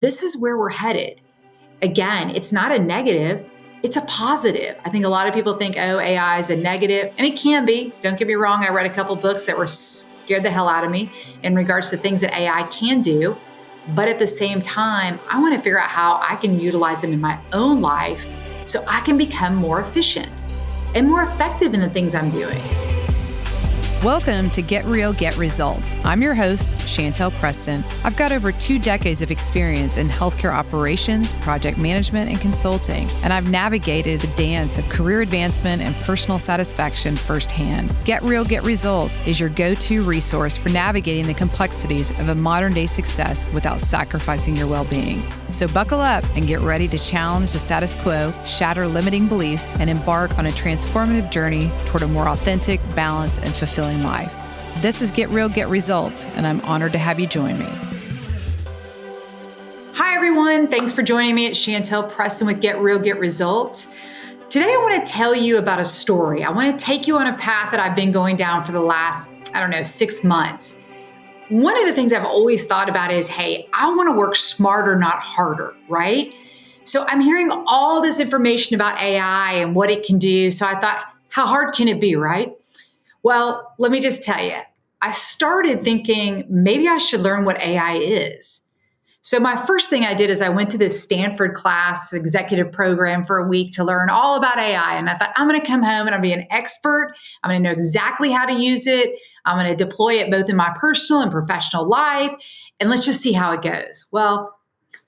this is where we're headed. Again, it's not a negative, it's a positive. I think a lot of people think, oh, AI is a negative, and it can be. Don't get me wrong. I read a couple books that were scared the hell out of me in regards to things that AI can do. But at the same time, I want to figure out how I can utilize them in my own life so I can become more efficient and more effective in the things I'm doing. Welcome to Get Real, Get Results. I'm your host, Chantell Preston. I've got over 2 decades of experience in healthcare operations, project management, and consulting, and I've navigated the dance of career advancement and personal satisfaction firsthand. Get Real, Get Results is your go-to resource for navigating the complexities of a modern-day success without sacrificing your well-being. So buckle up and get ready to challenge the status quo, shatter limiting beliefs, and embark on a transformative journey toward a more authentic, balanced, and fulfilling life. This is Get Real, Get Results, and I'm honored to have you join me. Hi, everyone. Thanks for joining me at Chantell Preston with Get Real, Get Results. Today, I want to tell you about a story. I want to take you on a path that I've been going down for the last, 6 months. One of the things I've always thought about is, hey, I want to work smarter, not harder, right? So I'm hearing all this information about AI and what it can do. So I thought, how hard can it be, right? Well, let me just tell you, I started thinking maybe I should learn what AI is. So my first thing I did is I went to this Stanford class executive program for a week to learn all about AI. And I thought, I'm going to come home and I'll be an expert. I'm going to know exactly how to use it. I'm going to deploy it both in my personal and professional life. And let's just see how it goes. Well,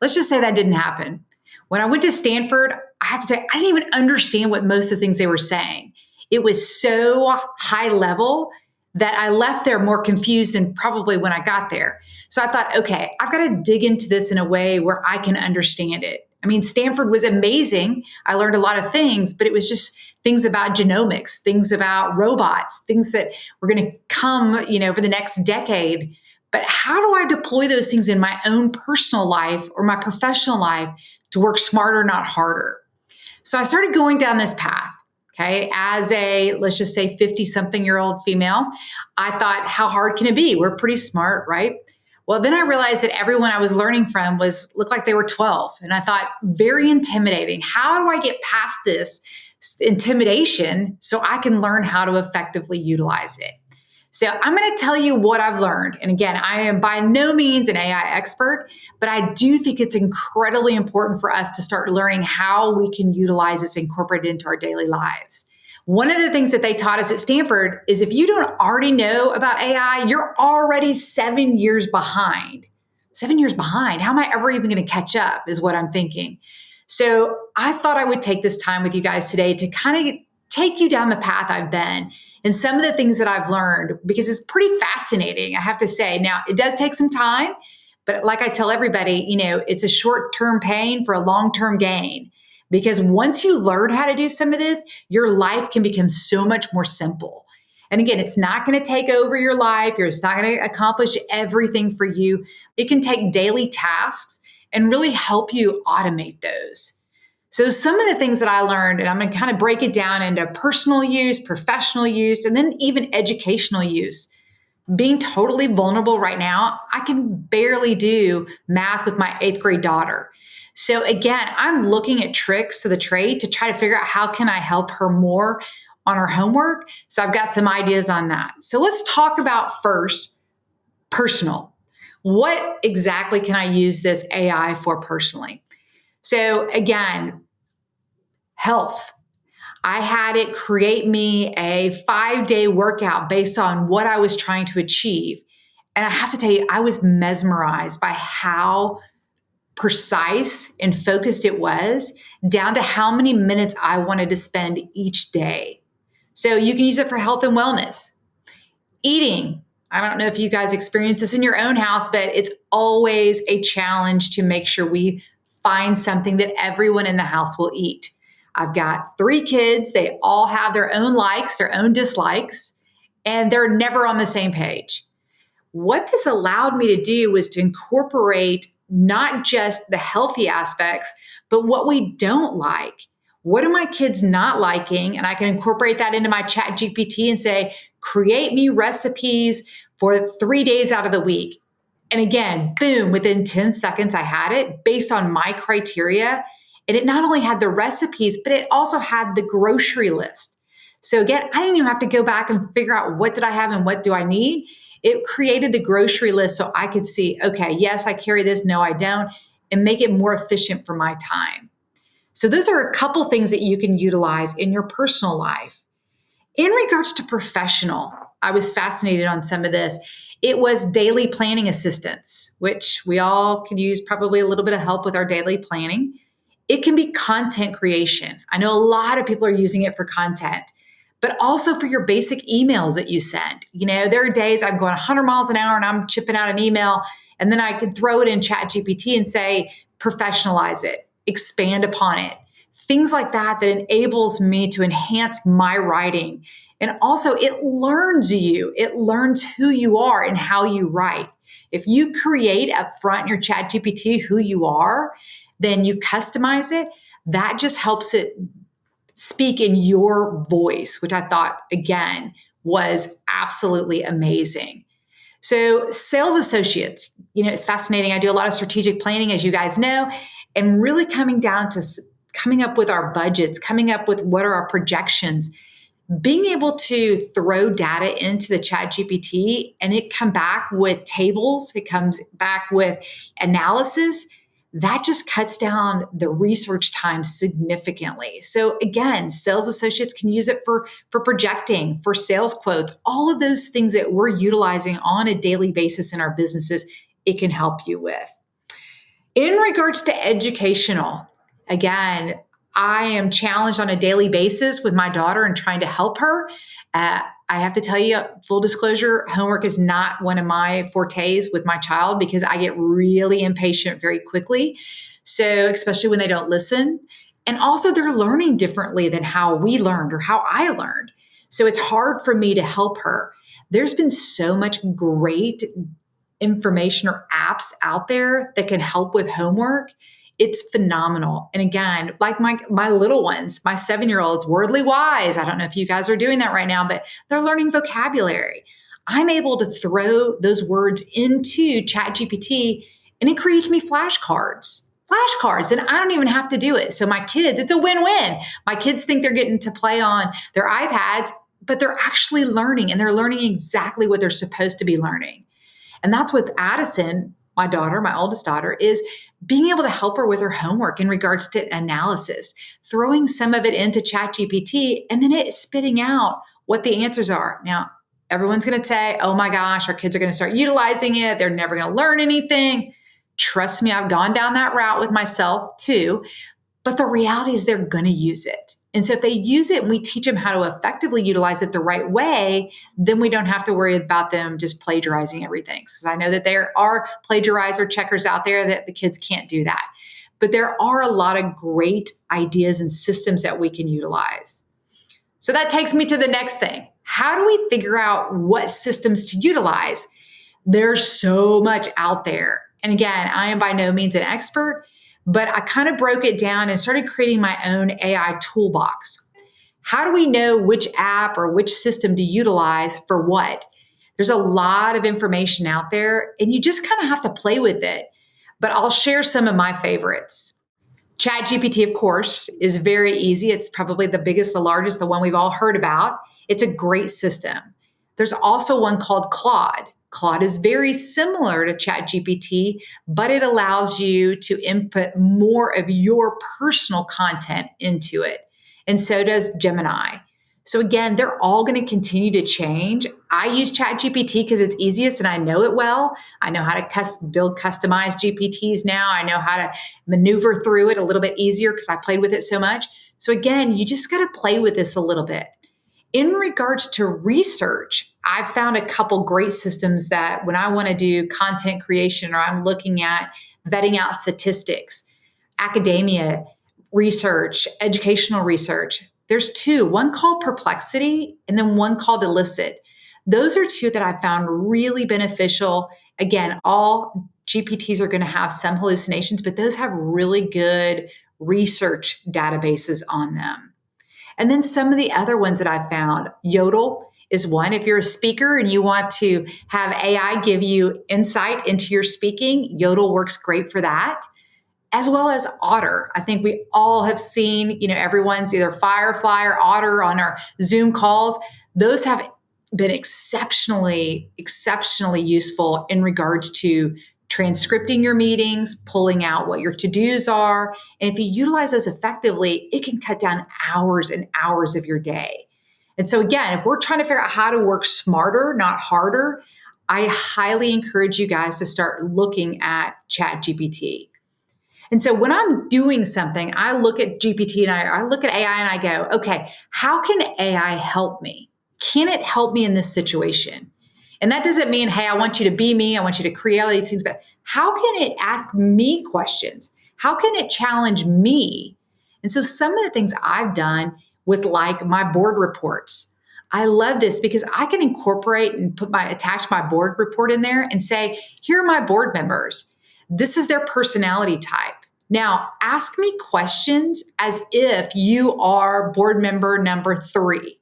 let's just say that didn't happen. When I went to Stanford, I have to say, I didn't even understand what most of the things they were saying. It was so high level that I left there more confused than probably when I got there. So I thought, okay, I've got to dig into this in a way where I can understand it. I mean, Stanford was amazing. I learned a lot of things, but it was just things about genomics, things about robots, things that were going to come, for the next decade. But how do I deploy those things in my own personal life or my professional life to work smarter, not harder? So I started going down this path. Okay. As a, let's just say 50-something-year-old female, I thought, how hard can it be? We're pretty smart, right? Well, then I realized that everyone I was learning from looked like they were 12. And I thought, very intimidating. How do I get past this intimidation so I can learn how to effectively utilize it? So I'm going to tell you what I've learned. And again, I am by no means an AI expert, but I do think it's incredibly important for us to start learning how we can utilize this, incorporate it into our daily lives. One of the things that they taught us at Stanford is if you don't already know about AI, you're already 7 years behind. 7 years behind. How am I ever even going to catch up is what I'm thinking. So I thought I would take this time with you guys today to kind of take you down the path I've been and some of the things that I've learned, because it's pretty fascinating, I have to say. Now, it does take some time, but like I tell everybody, it's a short-term pain for a long-term gain. Because once you learn how to do some of this, your life can become so much more simple. And again, it's not going to take over your life. It's not going to accomplish everything for you. It can take daily tasks and really help you automate those. So some of the things that I learned, and I'm going to kind of break it down into personal use, professional use, and then even educational use. Being totally vulnerable right now, I can barely do math with my 8th grade daughter. So again, I'm looking at tricks of the trade to try to figure out how can I help her more on her homework. So I've got some ideas on that. So let's talk about first, personal. What exactly can I use this AI for personally? So again, health. I had it create me a 5-day workout based on what I was trying to achieve. And I have to tell you, I was mesmerized by how precise and focused it was, down to how many minutes I wanted to spend each day. So you can use it for health and wellness. Eating. I don't know if you guys experience this in your own house, but it's always a challenge to make sure we find something that everyone in the house will eat. I've got 3 kids. They all have their own likes, their own dislikes, and they're never on the same page. What this allowed me to do was to incorporate not just the healthy aspects, but what we don't like. What are my kids not liking? And I can incorporate that into my chat GPT and say, create me recipes for 3 days out of the week. And again, boom, within 10 seconds, I had it based on my criteria. And it not only had the recipes, but it also had the grocery list. So again, I didn't even have to go back and figure out what did I have and what do I need. It created the grocery list so I could see, okay, yes, I carry this. No, I don't, and make it more efficient for my time. So those are a couple things that you can utilize in your personal life. In regards to professional, I was fascinated on some of this. It was daily planning assistance, which we all could use probably a little bit of help with our daily planning. It can be content creation. I know a lot of people are using it for content, but also for your basic emails that you send. There are days I'm going 100 miles an hour and I'm chipping out an email, and then I could throw it in ChatGPT and say, professionalize it, expand upon it. Things like that enables me to enhance my writing. And also it learns you. It learns who you are and how you write. If you create up front in your ChatGPT who you are, then you customize it. That just helps it speak in your voice, which I thought, again, was absolutely amazing. So sales associates, it's fascinating. I do a lot of strategic planning, as you guys know, and really coming down to coming up with our budgets, coming up with what are our projections, being able to throw data into the ChatGPT and it come back with tables, it comes back with analysis, that just cuts down the research time significantly. So again, sales associates can use it for projecting, for sales quotes, all of those things that we're utilizing on a daily basis in our businesses, it can help you with. In regards to educational, again, I am challenged on a daily basis with my daughter and trying to help her. I have to tell you, full disclosure, homework is not one of my fortes with my child because I get really impatient very quickly. So, especially when they don't listen. And also, they're learning differently than how we learned or how I learned. So, it's hard for me to help her. There's been so much great information or apps out there that can help with homework. It's phenomenal. And again, like my little ones, my 7-year-old's wordly wise. I don't know if you guys are doing that right now, but they're learning vocabulary. I'm able to throw those words into ChatGPT and it creates me flashcards. And I don't even have to do it. So my kids, it's a win-win. My kids think they're getting to play on their iPads, but they're actually learning and they're learning exactly what they're supposed to be learning. And that's with Addison, my daughter, my oldest daughter, is being able to help her with her homework in regards to analysis, throwing some of it into ChatGPT, and then it spitting out what the answers are. Now, everyone's going to say, oh my gosh, our kids are going to start utilizing it. They're never going to learn anything. Trust me, I've gone down that route with myself too. But the reality is they're going to use it. And so if they use it and we teach them how to effectively utilize it the right way, then we don't have to worry about them just plagiarizing everything. Because I know that there are plagiarizer checkers out there that the kids can't do that. But there are a lot of great ideas and systems that we can utilize. So that takes me to the next thing. How do we figure out what systems to utilize? There's so much out there. And again, I am by no means an expert, but I kind of broke it down and started creating my own AI toolbox. How do we know which app or which system to utilize for what? There's a lot of information out there and you just kind of have to play with it. But I'll share some of my favorites. ChatGPT, of course, is very easy. It's probably the biggest, the largest, the one we've all heard about. It's a great system. There's also one called Claude. Claude is very similar to ChatGPT, but it allows you to input more of your personal content into it. And so does Gemini. So again, they're all going to continue to change. I use ChatGPT because it's easiest and I know it well. I know how to build customized GPTs now. I know how to maneuver through it a little bit easier because I played with it so much. So again, you just got to play with this a little bit. In regards to research, I've found a couple great systems that when I want to do content creation or I'm looking at vetting out statistics, academia research, educational research, there's two, one called Perplexity and then one called Elicit. Those are two that I found really beneficial. Again, all GPTs are going to have some hallucinations, but those have really good research databases on them. And then some of the other ones that I've found, Yodel is one. If you're a speaker and you want to have AI give you insight into your speaking, Yodel works great for that, as well as Otter. I think we all have seen, everyone's either Firefly or Otter on our Zoom calls. Those have been exceptionally useful in regards to transcripting your meetings, pulling out what your to-dos are. And if you utilize those effectively, it can cut down hours and hours of your day. And so again, if we're trying to figure out how to work smarter, not harder, I highly encourage you guys to start looking at ChatGPT. And so when I'm doing something, I look at GPT and I look at AI and I go, okay, how can AI help me? Can it help me in this situation? And that doesn't mean, hey, I want you to be me. I want you to create all these things, but how can it ask me questions? How can it challenge me? And so some of the things I've done with like my board reports, I love this because I can incorporate and attach my board report in there and say, here are my board members. This is their personality type. Now, ask me questions as if you are board member number 3.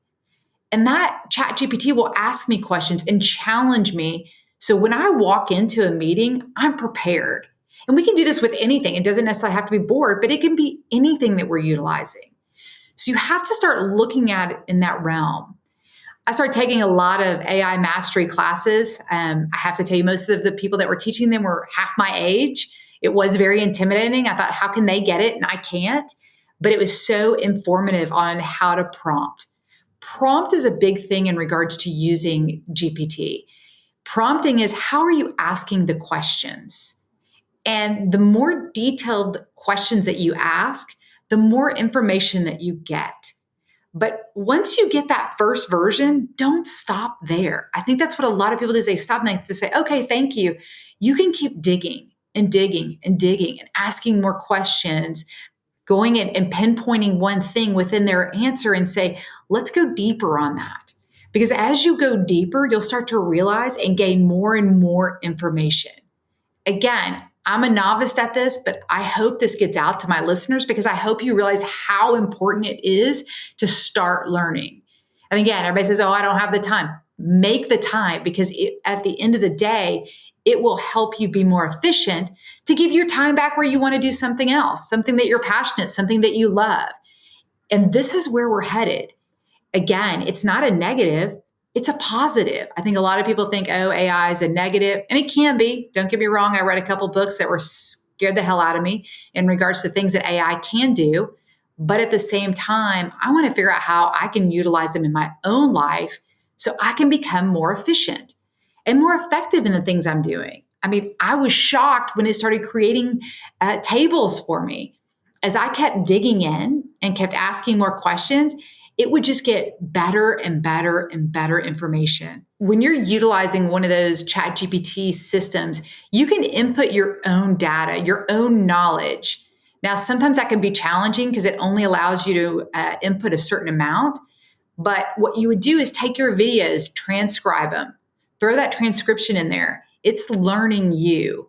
And that ChatGPT will ask me questions and challenge me. So when I walk into a meeting, I'm prepared. And we can do this with anything. It doesn't necessarily have to be board, but it can be anything that we're utilizing. So you have to start looking at it in that realm. I started taking a lot of AI mastery classes. I have to tell you, most of the people that were teaching them were half my age. It was very intimidating. I thought, how can they get it? And I can't. But it was so informative on how to prompt. Prompt is a big thing in regards to using GPT. Prompting is how are you asking the questions? And the more detailed questions that you ask, the more information that you get. But once you get that first version, don't stop there. I think that's what a lot of people do is they stop and they just say, okay, thank you. You can keep digging and digging and digging and asking more questions, going in and pinpointing one thing within their answer and say, let's go deeper on that. Because as you go deeper, you'll start to realize and gain more and more information. Again, I'm a novice at this, but I hope this gets out to my listeners because I hope you realize how important it is to start learning. And again, everybody says, oh, I don't have the time. Make the time because at the end of the day, it will help you be more efficient to give your time back where you want to do something else, something that you're passionate, something that you love. And this is where we're headed. Again, it's not a negative, it's a positive. I think a lot of people think, oh, AI is a negative, and it can be. Don't get me wrong. I read a couple books that were scared the hell out of me in regards to things that AI can do. But at the same time, I want to figure out how I can utilize them in my own life so I can become more efficient and more effective in the things I'm doing. I mean, I was shocked when it started creating tables for me. As I kept digging in and kept asking more questions, it would just get better and better and better information. When you're utilizing one of those ChatGPT systems, you can input your own data, your own knowledge. Now, sometimes that can be challenging because it only allows you to input a certain amount. But what you would do is take your videos, transcribe them, throw that transcription in there. It's learning you.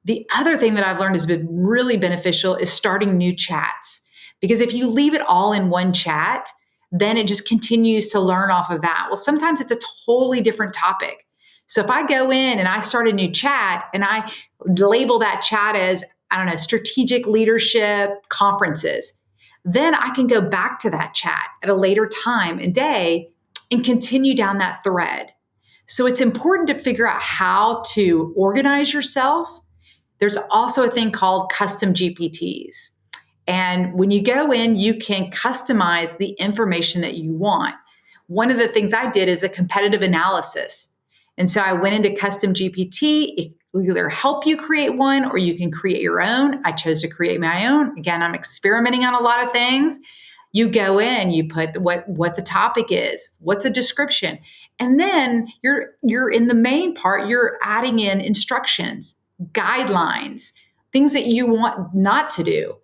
The other thing that I've learned has been really beneficial is starting new chats. Because if you leave it all in one chat, then it just continues to learn off of that. Well, sometimes it's a totally different topic. So if I go in and I start a new chat and I label that chat as, I don't know, strategic leadership conferences, then I can go back to that chat at a later time and day and continue down that thread. So it's important to figure out how to organize yourself. There's also a thing called custom GPTs. And when you go in, you can customize the information that you want. One of the things I did is a competitive analysis. And so I went into custom GPT. It will either help you create one or you can create your own. I chose to create my own. Again, I'm experimenting on a lot of things. You go in, you put what the topic is, what's a description. And then you're in the main part, you're adding in instructions, guidelines, things that you want not to do.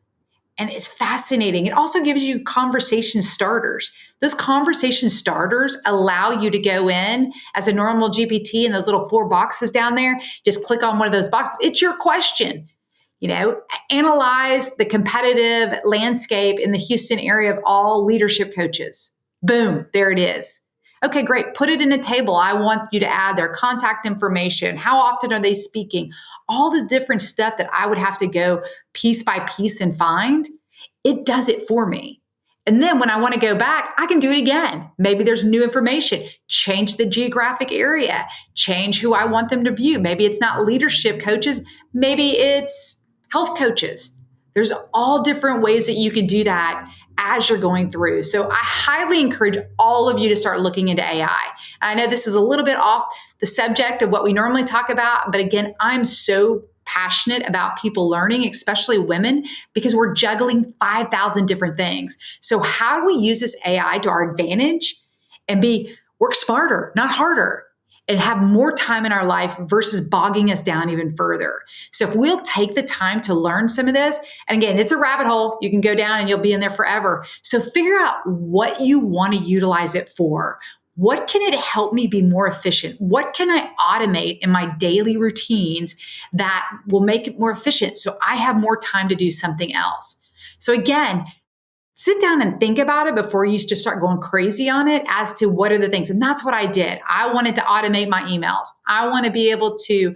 And it's fascinating. It also gives you conversation starters. Those conversation starters allow you to go in as a normal GPT and those little 4 boxes down there. Just click on one of those boxes. It's your question. Analyze the competitive landscape in the Houston area of all leadership coaches. Boom, there it is. Okay, great. Put it in a table. I want you to add their contact information. How often are they speaking? All the different stuff that I would have to go piece by piece and find, it does it for me. And then when I want to go back, I can do it again. Maybe there's new information, change the geographic area, change who I want them to view. Maybe it's not leadership coaches, maybe it's health coaches. There's all different ways that you can do that as you're going through. So I highly encourage all of you to start looking into AI. I know this is a little bit off the subject of what we normally talk about, but again, I'm so passionate about people learning, especially women, because we're juggling 5,000 different things. So how do we use this AI to our advantage and work smarter, not harder, and have more time in our life versus bogging us down even further? So if we'll take the time to learn some of this, and again, it's a rabbit hole, you can go down and you'll be in there forever. So figure out what you want to utilize it for. What can it help me be more efficient? What can I automate in my daily routines that will make it more efficient so I have more time to do something else? So again, sit down and think about it before you just start going crazy on it as to what are the things. And that's what I did. I wanted to automate my emails. I want to be able to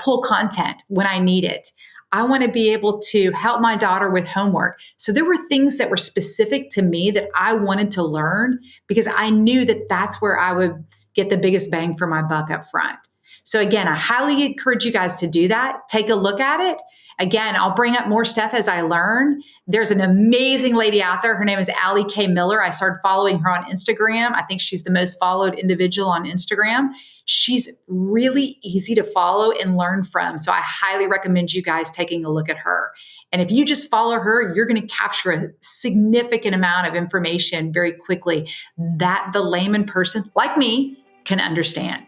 pull content when I need it. I want to be able to help my daughter with homework. So there were things that were specific to me that I wanted to learn because I knew that that's where I would get the biggest bang for my buck up front. So again, I highly encourage you guys to do that. Take a look at it. Again, I'll bring up more stuff as I learn. There's an amazing lady out there. Her name is Allie K. Miller. I started following her on Instagram. I think she's the most followed individual on Instagram. She's really easy to follow and learn from. So I highly recommend you guys taking a look at her. And if you just follow her, you're going to capture a significant amount of information very quickly that the layman person like me can understand.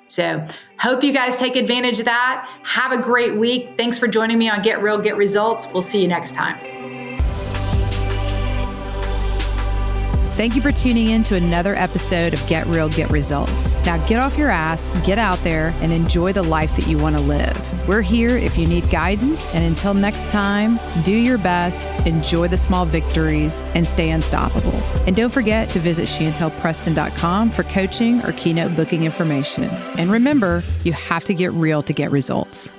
So hope you guys take advantage of that. Have a great week. Thanks for joining me on Get Real, Get Results. We'll see you next time. Thank you for tuning in to another episode of Get Real, Get Results. Now get off your ass, get out there, and enjoy the life that you want to live. We're here if you need guidance. And until next time, do your best, enjoy the small victories, and stay unstoppable. And don't forget to visit ChantellPreston.com for coaching or keynote booking information. And remember, you have to get real to get results.